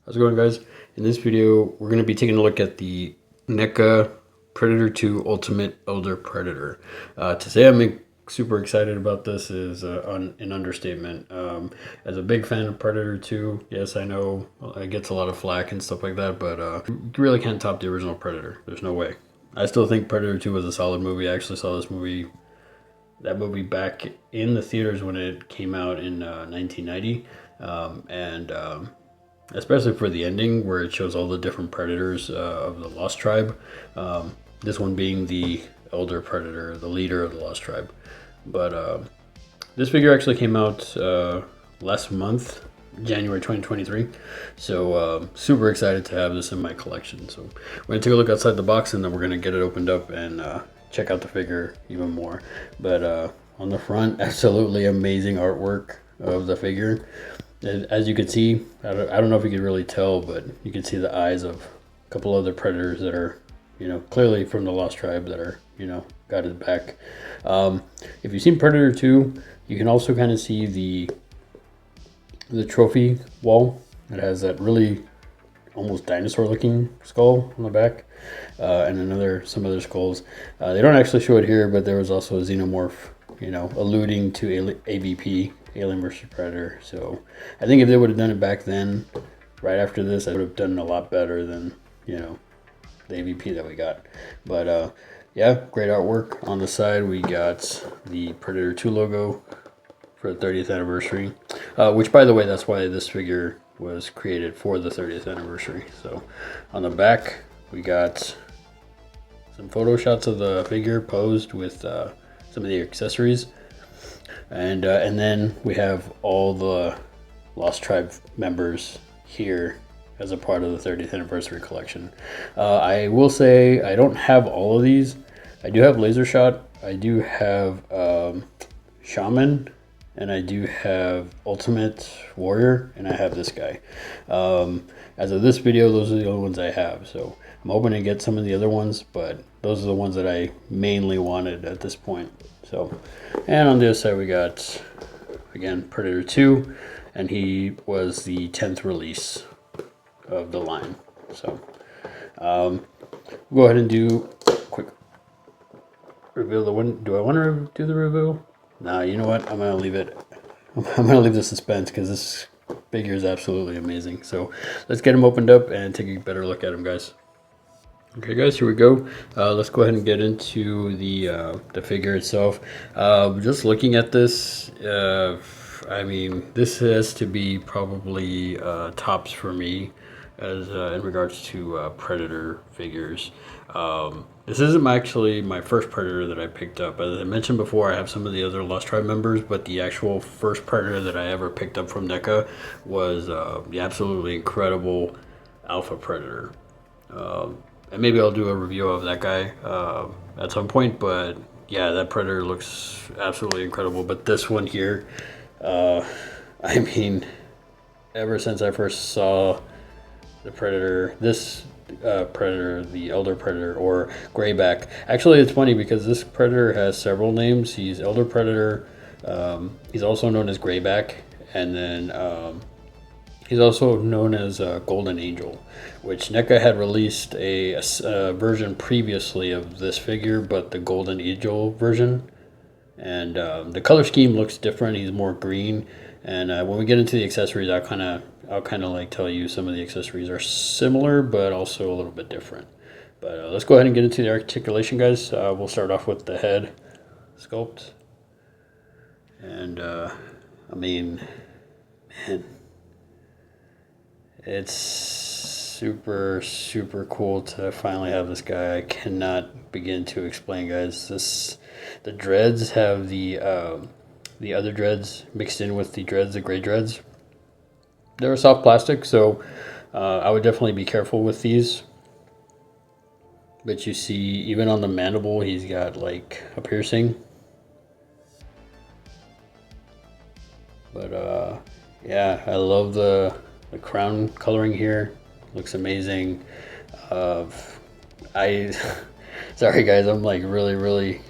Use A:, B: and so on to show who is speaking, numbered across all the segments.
A: How's it going, guys? In this video, we're going to be taking a look at the NECA Predator 2 Ultimate Elder Predator. To say I'm super excited about this is an understatement. As a big fan of Predator 2, yes, I know it gets a lot of flack and stuff like that, but you really can't top the original Predator. There's no way. I still think Predator 2 was a solid movie. I actually saw that movie back in the theaters when it came out in 1990. Especially for the ending where it shows all the different predators of the Lost Tribe. This one being the Elder Predator, the leader of the Lost Tribe. But this figure actually came out last month, January 2023. So super excited to have this in my collection. So we're going to take a look outside the box and then we're going to get it opened up and check out the figure even more. But on the front, absolutely amazing artwork of the figure. As you can see, I don't know if you can really tell, but you can see the eyes of a couple other predators that are, clearly from the Lost Tribe that are, got his back. If you've seen Predator 2, you can also kind of see the trophy wall. It has that really almost dinosaur-looking skull on the back, and some other skulls. They don't actually show it here, but there was also a xenomorph, alluding to AVP. Alien vs. Predator. So I think if they would have done it back then, right after this, I would have done a lot better than, the AVP that we got. But yeah, great artwork. On the side, we got the Predator 2 logo for the 30th anniversary, which, by the way, that's why this figure was created, for the 30th anniversary. So on the back, we got some photo shots of the figure posed with some of the accessories. And then we have all the Lost Tribe members here as a part of the 30th anniversary collection. I will say I don't have all of these. I do have Laser Shot, I do have Shaman, and I do have Ultimate Warrior, and I have this guy. As of this video, those are the only ones I have. So I'm hoping to get some of the other ones, but those are the ones that I mainly wanted at this point. So, and on the other side we got, again, Predator 2, and he was the 10th release of the line. So we'll go ahead and do a quick reveal. Do I want to do the reveal? Nah, you know what? I'm gonna leave it. I'm gonna leave the suspense because this figure is absolutely amazing. So let's get him opened up and take a better look at him, guys. Okay, guys, here we go. Let's go ahead and get into the figure itself. Just looking at this, I mean, this has to be probably tops for me as in regards to Predator figures. This isn't actually my first Predator that I picked up. As I mentioned before, I have some of the other Lost Tribe members, but the actual first Predator that I ever picked up from NECA was the absolutely incredible Alpha Predator. And maybe I'll do a review of that guy at some point, but yeah, that Predator looks absolutely incredible. But this one here, I mean, ever since I first saw the Predator, this Predator, the Elder Predator, or Greyback. Actually, it's funny because this Predator has several names. He's Elder Predator, he's also known as Greyback, and then he's also known as Golden Angel, which NECA had released a version previously of this figure, but the Golden Angel version. And the color scheme looks different. He's more green. And when we get into the accessories, I'll kind of like tell you some of the accessories are similar, but also a little bit different. But let's go ahead and get into the articulation, guys. We'll start off with the head sculpt. And I mean, man, it's super cool to finally have this guy. I cannot begin to explain, guys. The dreads have the other dreads mixed in with the dreads, the gray dreads. They're a soft plastic, so I would definitely be careful with these. But you see, even on the mandible, he's got like a piercing. But yeah, I love the crown coloring here. Looks amazing. Sorry guys, I'm like really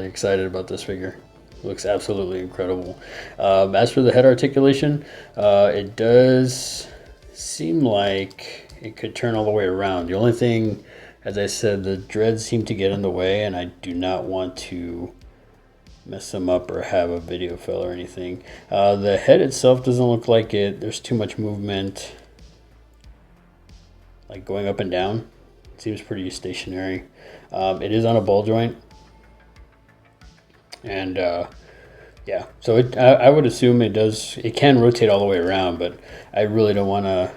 A: excited about this figure. Looks absolutely incredible. As for the head articulation, it does seem like it could turn all the way around. The only thing, as I said, the dreads seem to get in the way, and I do not want to mess them up or have a video fail or anything. The head itself doesn't look like it. There's too much movement, like going up and down. It seems pretty stationary. It is on a ball joint, and yeah, so I would assume it can rotate all the way around, but I really don't want to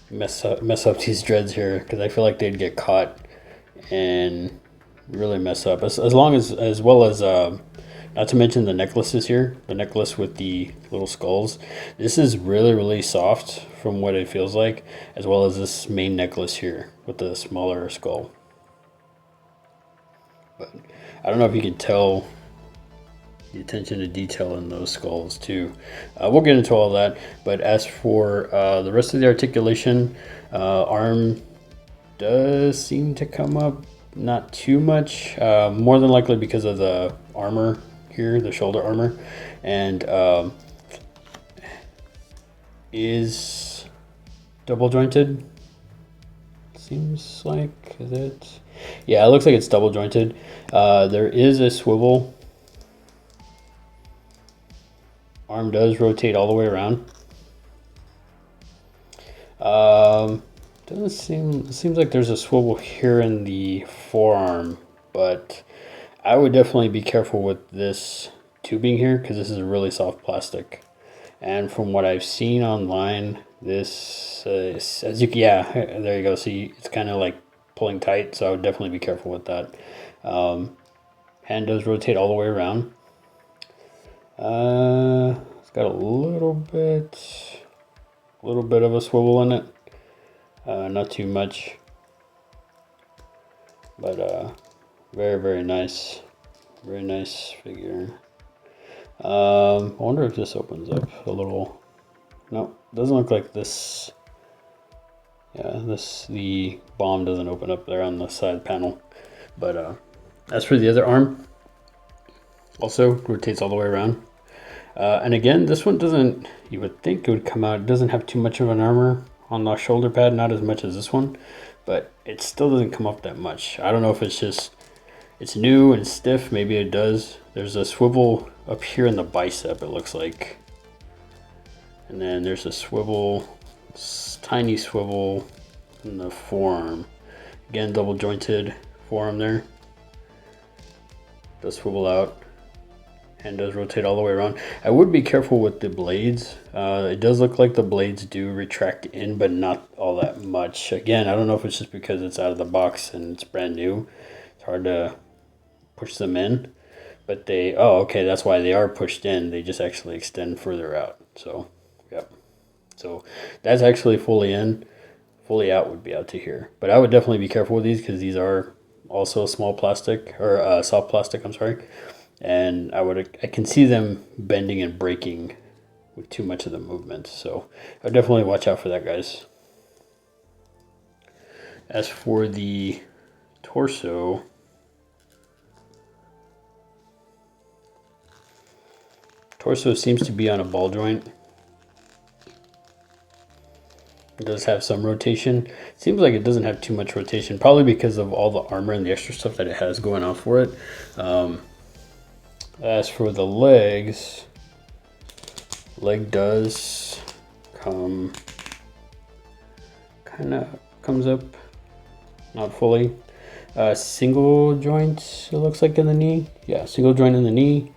A: mess up these dreads here, because I feel like they'd get caught and really mess up. As well as not to mention the necklaces here, the necklace with the little skulls. This is really soft from what it feels like, as well as this main necklace here with the smaller skull. But I don't know if you can tell the attention to detail in those skulls too. We'll get into all that, but as for the rest of the articulation, arm does seem to come up, not too much, more than likely because of the armor here, the shoulder armor, and is double jointed. Seems like, is it? Yeah, it looks like it's double jointed. There is a swivel. Arm does rotate all the way around. Seems like there's a swivel here in the forearm, but I would definitely be careful with this tubing here, because this is a really soft plastic. And from what I've seen online, this yeah, there you go. See, it's kind of like pulling tight, so I would definitely be careful with that. Hand does rotate all the way around. It's got a little bit of a swivel in it. Not too much, but very nice, very nice figure. I wonder if this opens up a little. No, doesn't look like this. Yeah, the bomb doesn't open up there on the side panel. But as for the other arm, also rotates all the way around. And again, this one doesn't, you would think it would come out, it doesn't have too much of an armor on the shoulder pad, not as much as this one, but it still doesn't come up that much. I don't know if it's just, it's new and stiff, maybe it does. There's a swivel up here in the bicep, it looks like. And then there's a swivel, tiny swivel in the forearm. Again, double jointed forearm there. Does swivel out. And does rotate all the way around. I would be careful with the blades. It does look like the blades do retract in, but not all that much. Again, I don't know if it's just because it's out of the box and it's brand new. It's hard to push them in, but they, oh, okay, that's why they are pushed in. They just actually extend further out. So, yep. So that's actually fully in. Fully out would be out to here. But I would definitely be careful with these, because these are also small plastic, or soft plastic, I'm sorry. And I can see them bending and breaking with too much of the movement. So I would definitely watch out for that, guys. As for the torso, seems to be on a ball joint. It does have some rotation. It seems like it doesn't have too much rotation, probably because of all the armor and the extra stuff that it has going on for it. As for the legs, leg does come, kind of comes up, not fully. Single joint, it looks like in the knee. Yeah, single joint in the knee.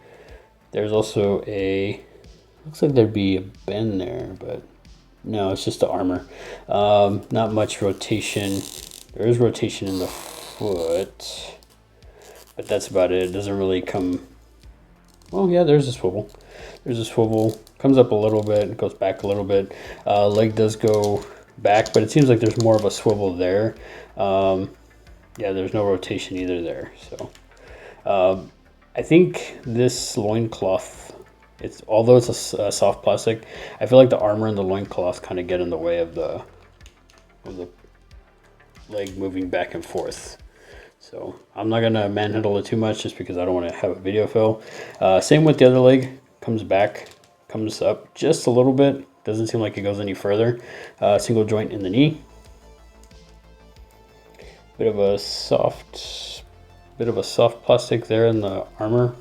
A: There's also looks like there'd be a bend there, but no, it's just the armor. Not much rotation. There is rotation in the foot, but that's about it. It doesn't really come. Oh yeah, there's a swivel. There's a swivel. Comes up a little bit, goes back a little bit. Leg does go back, but it seems like there's more of a swivel there. Yeah, there's no rotation either there. So I think this loincloth, although it's a soft plastic, I feel like the armor and the loincloth kind of get in the way of the leg moving back and forth. So I'm not gonna manhandle it too much, just because I don't want to have a video fail. Same with the other leg. Comes back, comes up just a little bit, Doesn't seem like it goes any further. Single joint in the knee. Bit of a soft plastic there in the armor.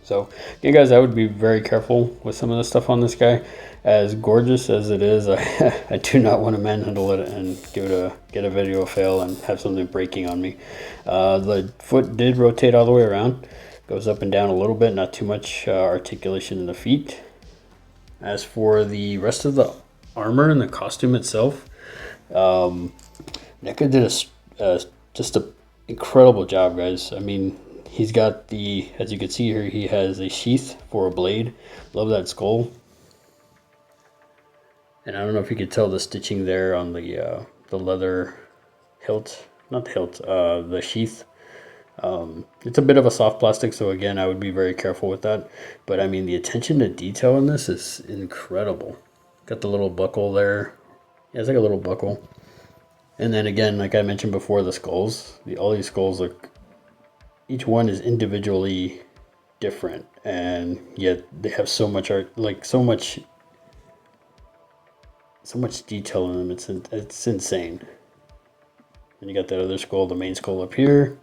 A: So again, guys, I would be very careful with some of the stuff on this guy. As gorgeous as it is, I do not want to manhandle it and get a video fail and have something breaking on me. The foot did rotate all the way around. Goes up and down a little bit, not too much articulation in the feet. As for the rest of the armor and the costume itself, NECA did just an incredible job, guys. I mean, he's got as you can see here, he has a sheath for a blade. Love that skull. And I don't know if you could tell the stitching there on the leather hilt, not the hilt, the sheath. It's a bit of a soft plastic, so again, I would be very careful with that. But I mean, the attention to detail in this is incredible. Got the little buckle there. Yeah, it's like a little buckle. And then again, like I mentioned before, the skulls. All these skulls look, each one is individually different, and yet they have so much art, like so much detail in them. It's insane. And you got that other skull, the main skull up here.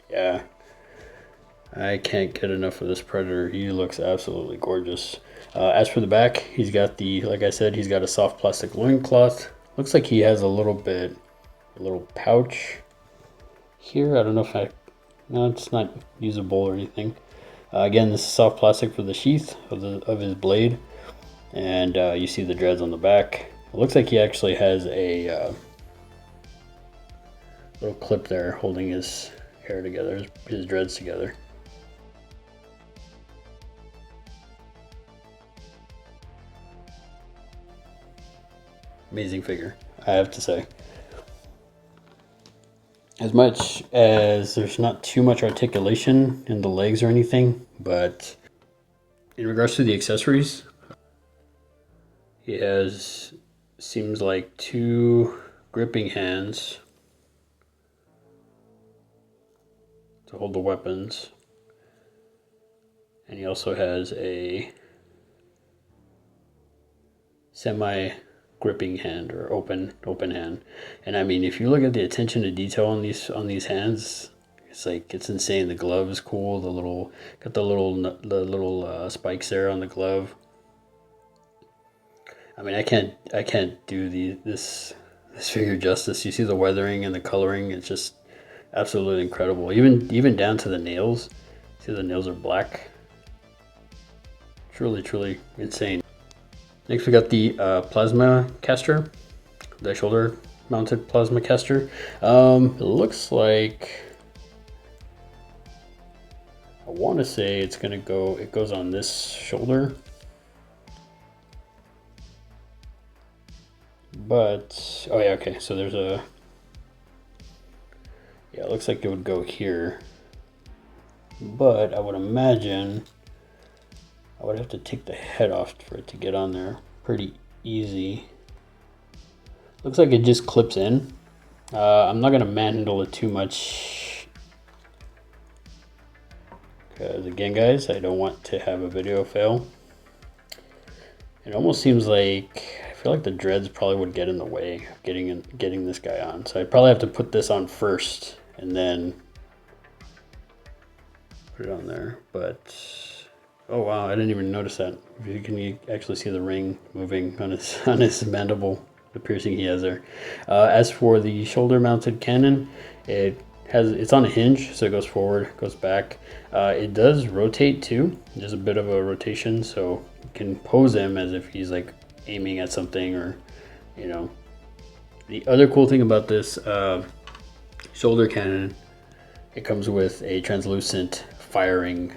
A: Yeah, I can't get enough of this Predator. He looks absolutely gorgeous. As for the back, he's got like I said, he's got a soft plastic loincloth. Looks like he has a little pouch here. I don't know if no, it's not usable or anything. Again, this is soft plastic for the sheath of his blade. And you see the dreads on the back. It looks like he actually has a little clip there holding his hair together, his dreads together. Amazing figure, I have to say. As much as there's not too much articulation in the legs or anything, but in regards to the accessories, he has, seems like, 2 gripping hands to hold the weapons, and he also has a semi gripping hand or open hand. And I mean, if you look at the attention to detail on these hands, it's insane. The glove is cool. Got the little spikes there on the glove. I mean, I can't do this figure justice. You see the weathering and the coloring. It's just absolutely incredible. Even down to the nails. See, the nails are black. Truly insane. Next, we got the plasma caster, the shoulder mounted plasma caster. It looks like, I want to say it goes on this shoulder, but oh yeah, okay, so there's it looks like it would go here, but I would imagine I would have to take the head off for it to get on there. Pretty easy. Looks like it just clips in. I'm not gonna manhandle it too much, because again, guys, I don't want to have a video fail. It almost seems like, I feel like the dreads probably would get in the way of getting this guy on. So I'd probably have to put this on first and then put it on there. But oh wow, I didn't even notice that. You can actually see the ring moving on his mandible, the piercing he has there. As for the shoulder mounted cannon, it's on a hinge, so it goes forward, goes back. It does rotate too. There's a bit of a rotation, so you can pose him as if he's like aiming at something, or you know. The other cool thing about this shoulder cannon, it comes with a translucent firing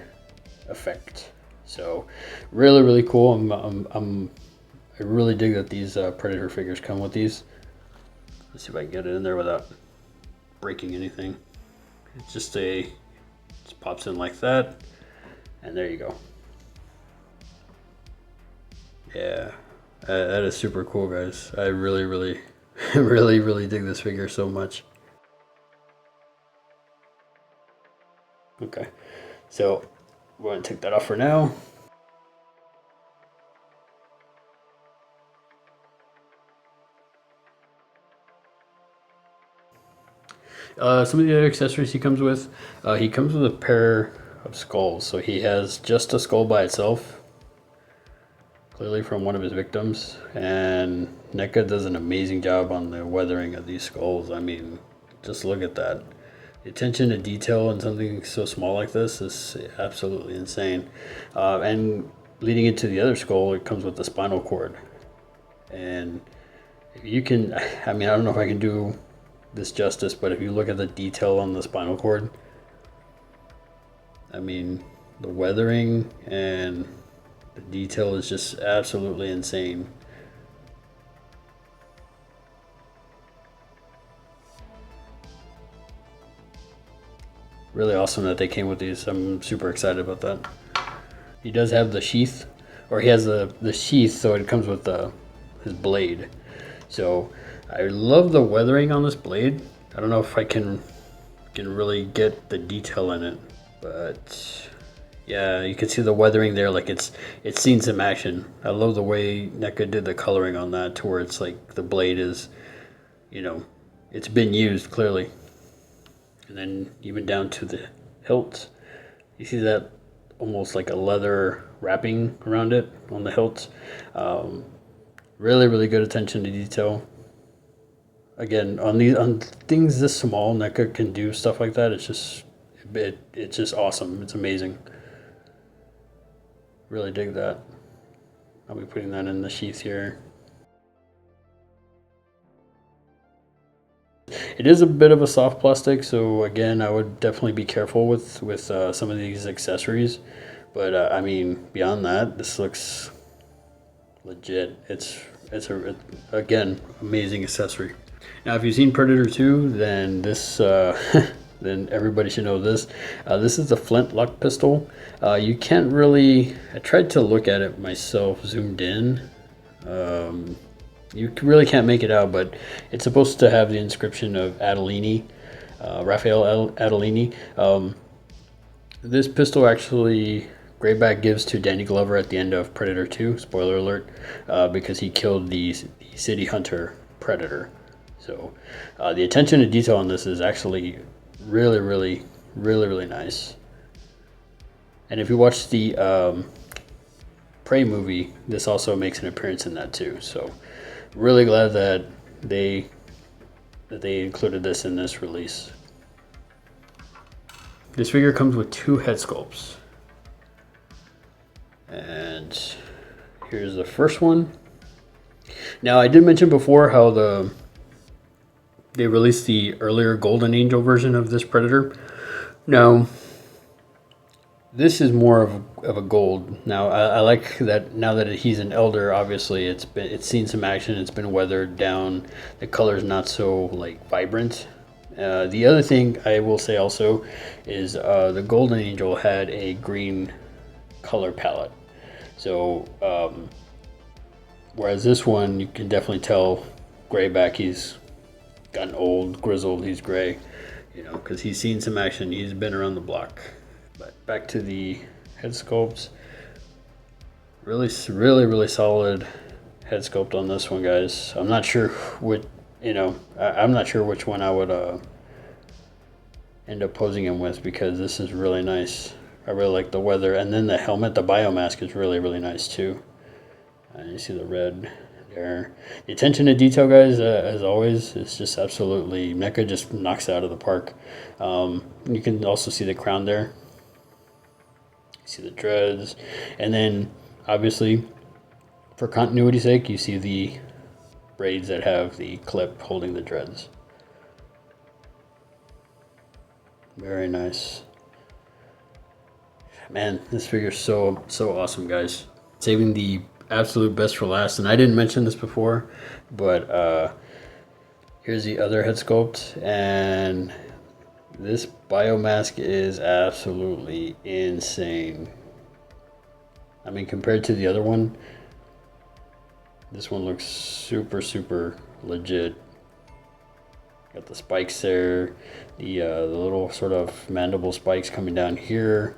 A: effect. So really cool. I really dig that these Predator figures come with these. Let's see if I can get it in there without breaking anything. It's just pops in like that, and there you go. Yeah, that is super cool, guys. I really dig this figure so much. Okay, so we're going to take that off for now. Some of the other accessories he comes with a pair of skulls. So he has just a skull by itself, clearly from one of his victims, and NECA does an amazing job on the weathering of these skulls. I mean, just look at that. The attention to detail in something so small like this is absolutely insane. And leading into the other skull, it comes with the spinal cord. And you can, I mean, I don't know if I can do this justice, but if you look at the detail on the spinal cord, I mean, the weathering and the detail is just absolutely insane. Really awesome that they came with these. I'm super excited about that. He does have the sheath, or he has the sheath, so it comes with his blade. So I love the weathering on this blade. I don't know if I can really get the detail in it, but yeah, you can see the weathering there. Like it's seen some action. I love the way NECA did the coloring on that, to where it's like the blade is, you know, it's been used clearly. And then even down to the hilt, you see that almost like a leather wrapping around it on the hilt. Really good attention to detail. Again, on things this small, NECA can do stuff like that. It's just awesome. It's amazing. Really dig that. I'll be putting that in the sheath here. It is a bit of a soft plastic, so again, I would definitely be careful with some of these accessories. But I mean, beyond that, this looks legit. It's again, amazing accessory. Now, if you've seen Predator 2, then this then everybody should know this. This is the flintlock pistol. You can't really. I tried to look at it myself, zoomed in. You really can't make it out, but it's supposed to have the inscription of Adolini, Raphael Adolini. This pistol actually, Greyback gives to Danny Glover at the end of Predator 2, spoiler alert, because he killed the city hunter Predator. So the attention to detail on this is actually really nice. And if you watch the Prey movie, this also makes an appearance in that too. So really glad that they included this in this release. This figure comes with 2 head sculpts. And here's the first one. Now, I did mention before how they released the earlier Golden Angel version of this Predator. Now, this is more of a gold. Now, I like that now that he's an elder, obviously it's seen some action, it's been weathered down, the color's not so like vibrant. The other thing I will say also is the Golden Angel had a green color palette. So whereas this one, you can definitely tell Greyback, he's gotten old, grizzled, he's gray, you know, because he's seen some action, he's been around the block. But back to the head sculpts. Really solid head sculpt on this one, guys. I'm not sure what, you know, I'm not sure which one I would end up posing him with, because this is really nice. I really like the weather, and then the helmet, the biomask is really nice too. You see the red there. The attention to detail, guys, as always, is just absolutely, NECA just knocks it out of the park. You can also see the crown there. You see the dreads, and then obviously, for continuity's sake, you see the braids that have the clip holding the dreads. Very nice. Man, this figure's so awesome, guys. Saving the absolute best for last, and I didn't mention this before, but here's the other head sculpt, and this biomask is absolutely insane. I mean, compared to the other one, this one looks super legit. Got the spikes there, the little sort of mandible spikes coming down here.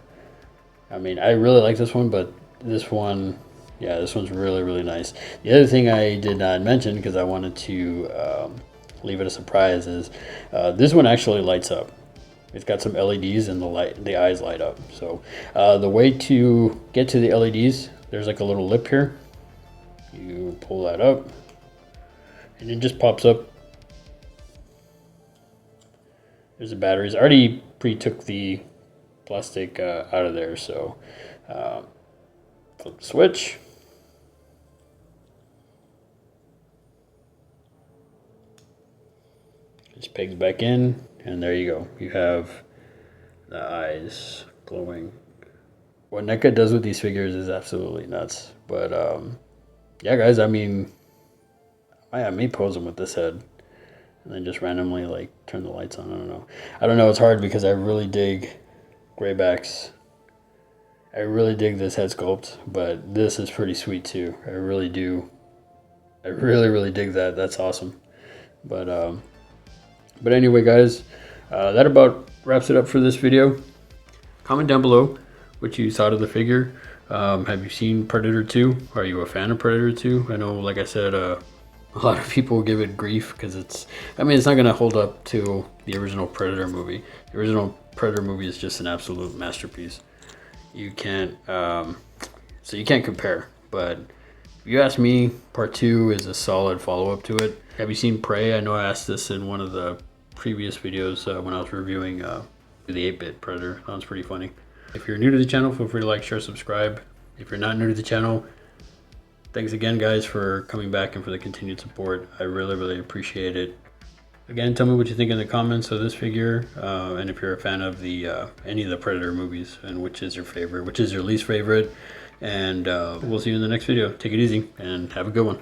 A: I mean, I really like this one, but this one, yeah, this one's really nice. The other thing I did not mention, because I wanted to leave it a surprise, is this one actually lights up. It's got some LEDs and the eyes light up. So the way to get to the LEDs, there's like a little lip here. You pull that up and it just pops up. There's the batteries. I already pre-took the plastic out of there, so flip the switch. Just pegs back in, and there you go. You have the eyes glowing. What NECA does with these figures is absolutely nuts. But yeah, guys, I mean, I may pose them with this head and then just randomly like turn the lights on. I don't know. It's hard because I really dig Greybacks. I really dig this head sculpt, but this is pretty sweet too. I really do. I really dig that. That's awesome. But anyway, guys, that about wraps it up for this video. Comment down below what you thought of the figure. Have you seen Predator 2? Are you a fan of Predator 2? I know, like I said, a lot of people give it grief because it's not going to hold up to the original Predator movie. The original Predator movie is just an absolute masterpiece. You can't, so you can't compare. But if you ask me, part 2 is a solid follow-up to it. Have you seen Prey? I know I asked this in one of the previous videos when I was reviewing the 8-bit Predator. That was pretty funny. If you're new to the channel, feel free to like, share, subscribe. If you're not new to the channel, thanks again, guys, for coming back and for the continued support. I really appreciate it. Again, tell me what you think in the comments of this figure, and if you're a fan of the any of the Predator movies, and which is your favorite, which is your least favorite. And we'll see you in the next video. Take it easy and have a good one.